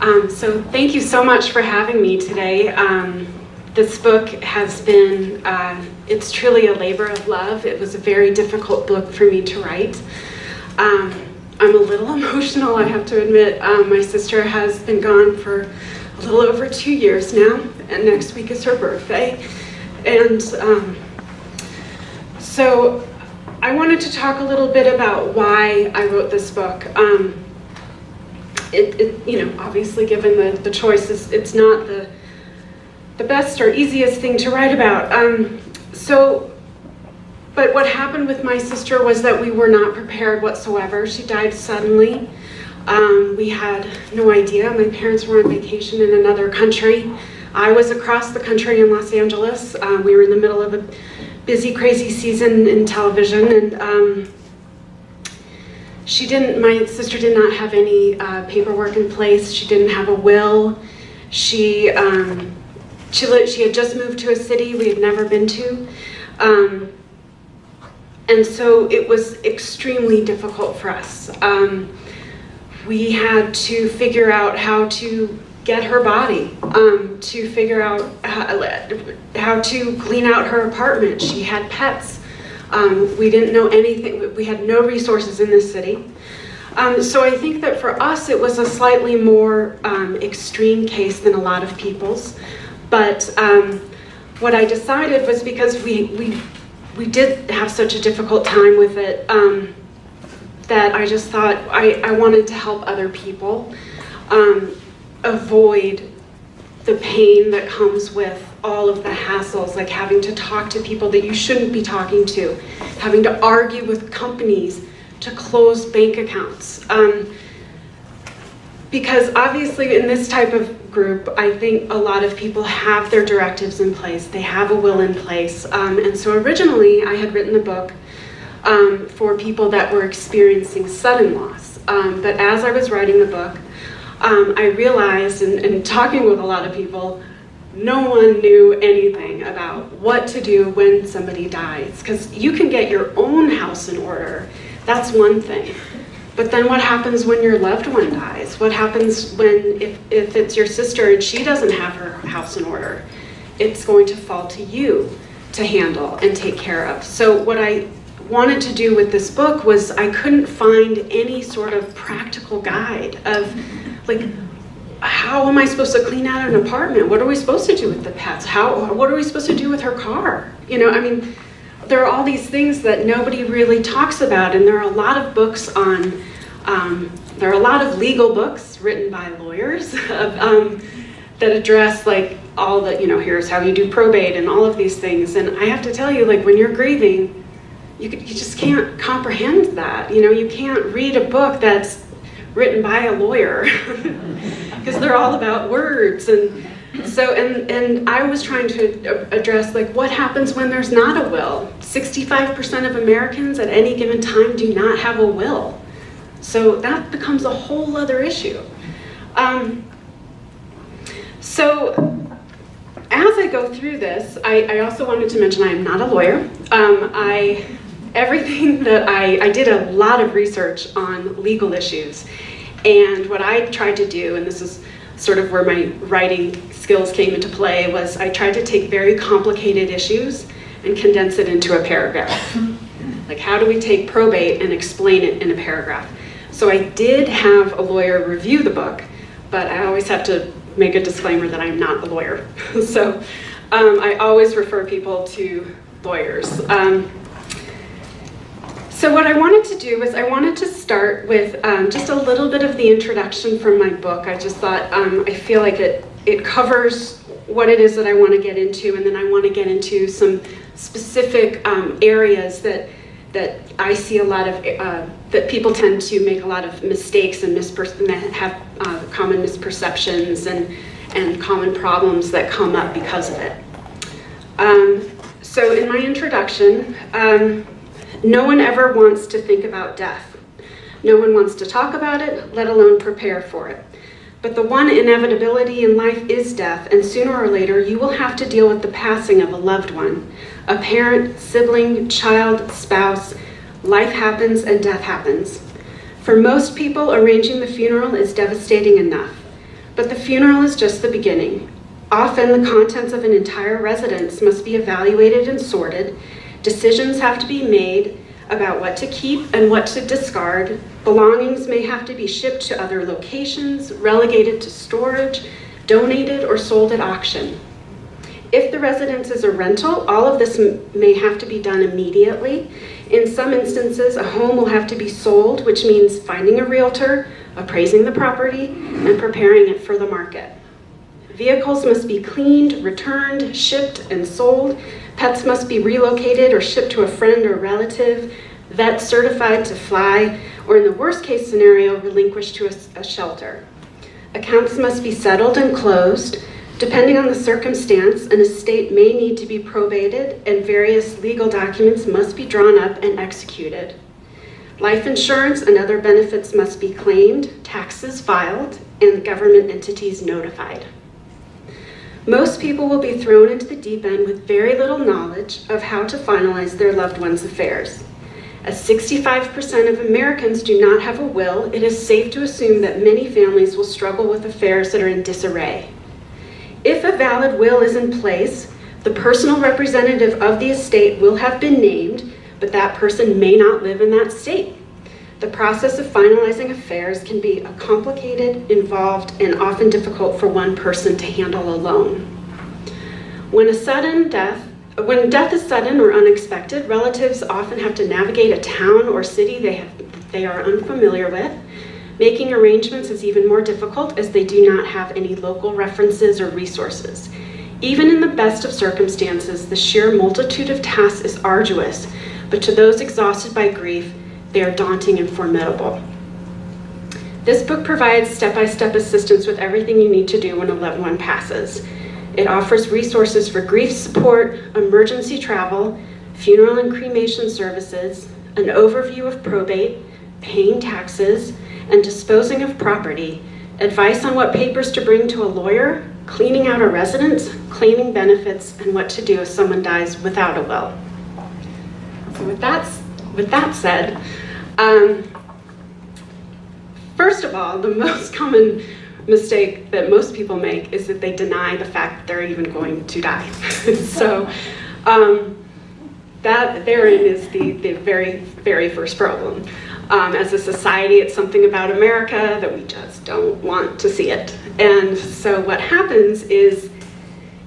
So thank you so much for having me today. This book has been, it's truly a labor of love. It was a very difficult book for me to write. I'm a little emotional, I have to admit. My sister has been gone for a little over 2 years now, and next week is her birthday. And so I wanted to talk a little bit about why I wrote this book. Obviously given the choices, it's not the best or easiest thing to write about. But what happened with my sister was that we were not prepared whatsoever. She died suddenly. We had no idea. My parents were on vacation in another country. I was across the country in Los Angeles. We were in the middle of a busy, crazy season in television, and my sister did not have any paperwork in place. She didn't have a will. She had just moved to a city we had never been to. And so it was extremely difficult for us. We had to figure out how to get her body, to figure out how to clean out her apartment. She had pets. We didn't know anything. We had no resources in this city. So I think that for us it was a slightly more extreme case than a lot of people's. But what I decided was, because we did have such a difficult time with it, that I just thought I wanted to help other people avoid the pain that comes with all of the hassles, like having to talk to people that you shouldn't be talking to, having to argue with companies to close bank accounts. Because obviously in this type of group, I think a lot of people have their directives in place, they have a will in place. And so originally I had written the book for people that were experiencing sudden loss. But as I was writing the book, I realized, and talking with a lot of people, no one knew anything about what to do when somebody dies. Because you can get your own house in order, that's one thing. But then what happens when your loved one dies? What happens when, if it's your sister and she doesn't have her house in order? It's going to fall to you to handle and take care of. So what I wanted to do with this book was, I couldn't find any sort of practical guide of, like, how am I supposed to clean out an apartment? What are we supposed to do with the pets? What are we supposed to do with her car? There are all these things that nobody really talks about, and there are a lot of books on, there are a lot of legal books written by lawyers that address, like, all the, here's how you do probate and all of these things. And I have to tell you, like, when you're grieving, you just can't comprehend that. You can't read a book that's written by a lawyer because they're all about words. And so, and I was trying to address, like, what happens when there's not a will? 65% of Americans at any given time do not have a will. So that becomes a whole other issue. So as I go through this, I also wanted to mention I am not a lawyer. Everything that I did a lot of research on legal issues. And what I tried to do, and this is sort of where my writing skills came into play, was I tried to take very complicated issues and condense it into a paragraph. Like, how do we take probate and explain it in a paragraph? So I did have a lawyer review the book, but I always have to make a disclaimer that I'm not a lawyer. So I always refer people to lawyers. So what I wanted to do was, I wanted to start with just a little bit of the introduction from my book. I just thought, I feel like it covers what it is that I want to get into, and then I want to get into some specific areas that I see a lot of, that people tend to make a lot of mistakes and have common misperceptions and common problems that come up because of it. So in my introduction, no one ever wants to think about death. No one wants to talk about it, let alone prepare for it. But the one inevitability in life is death, and sooner or later you will have to deal with the passing of a loved one, a parent, sibling, child, spouse. Life happens and death happens. For most people, arranging the funeral is devastating enough. But the funeral is just the beginning. Often the contents of an entire residence must be evaluated and sorted. Decisions have to be made about what to keep and what to discard. Belongings may have to be shipped to other locations, relegated to storage, donated, or sold at auction. If the residence is a rental, all of this may have to be done immediately. In some instances, a home will have to be sold, which means finding a realtor, appraising the property, and preparing it for the market. Vehicles must be cleaned, returned, shipped, and sold. Pets must be relocated or shipped to a friend or relative, vet certified to fly, or in the worst case scenario, relinquished to a shelter. Accounts must be settled and closed. Depending on the circumstance, an estate may need to be probated and various legal documents must be drawn up and executed. Life insurance and other benefits must be claimed, taxes filed, and government entities notified. Most people will be thrown into the deep end with very little knowledge of how to finalize their loved one's affairs. As 65% of Americans do not have a will, it is safe to assume that many families will struggle with affairs that are in disarray. If a valid will is in place, the personal representative of the estate will have been named, but that person may not live in that state. The process of finalizing affairs can be complicated, involved, and often difficult for one person to handle alone. When death is sudden or unexpected, relatives often have to navigate a town or city they are unfamiliar with. Making arrangements is even more difficult as they do not have any local references or resources. Even in the best of circumstances, the sheer multitude of tasks is arduous, but to those exhausted by grief, they are daunting and formidable. This book provides step-by-step assistance with everything you need to do when a loved one passes. It offers resources for grief support, emergency travel, funeral and cremation services, an overview of probate, paying taxes, and disposing of property, advice on what papers to bring to a lawyer, cleaning out a residence, claiming benefits, and what to do if someone dies without a will. So with that said, first of all, the most common mistake that most people make is that they deny the fact that they're even going to die. So that therein is the very, very first problem. As a society, it's something about America that we just don't want to see it. And so what happens is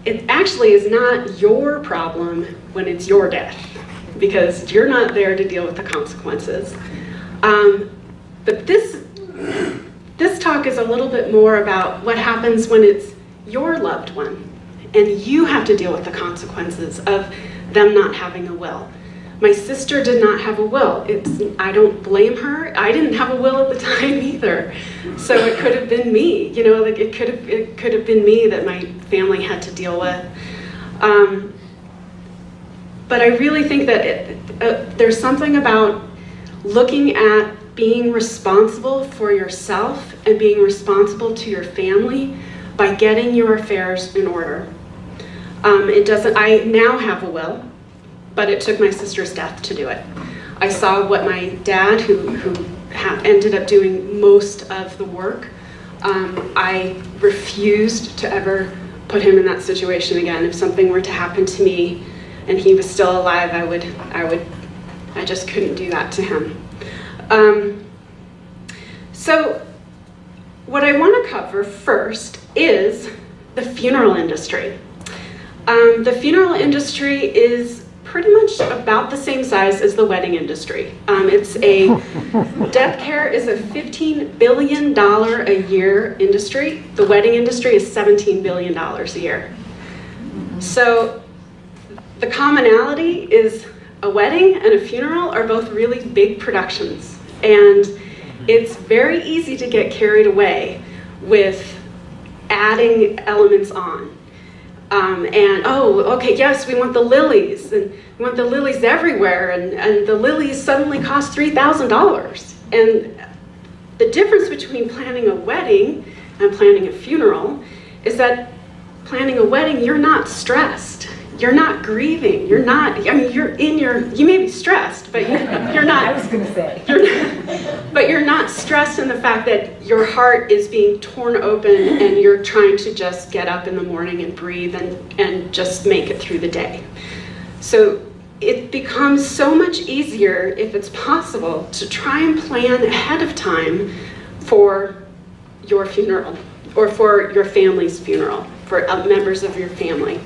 it actually is not your problem when it's your death, because you're not there to deal with the consequences. But this talk is a little bit more about what happens when it's your loved one and you have to deal with the consequences of them not having a will. My sister did not have a will. I don't blame her. I didn't have a will at the time either. So it could have been me, you know, like it could have been me that my family had to deal with. But I really think that there's something about looking at being responsible for yourself and being responsible to your family by getting your affairs in order. I now have a will, but it took my sister's death to do it. I saw what my dad, who ended up doing most of the work, I refused to ever put him in that situation again. If something were to happen to me and he was still alive, I just couldn't do that to him. So what I want to cover first is the funeral industry. The funeral industry is pretty much about the same size as the wedding industry. Death care is a $15 billion a year industry. The wedding industry is $17 billion a year. So the commonality is a wedding and a funeral are both really big productions. And it's very easy to get carried away with adding elements on. Yes, we want the lilies, and we want the lilies everywhere, and the lilies suddenly cost $3,000. And the difference between planning a wedding and planning a funeral is that planning a wedding, you're not stressed. you're not grieving. You're not, I mean, you may be stressed, but you're not. I was going to say. But you're not stressed in the fact that your heart is being torn open and you're trying to just get up in the morning and breathe and just make it through the day. So it becomes so much easier, if it's possible, to try and plan ahead of time for your funeral or for your family's funeral, for members of your family.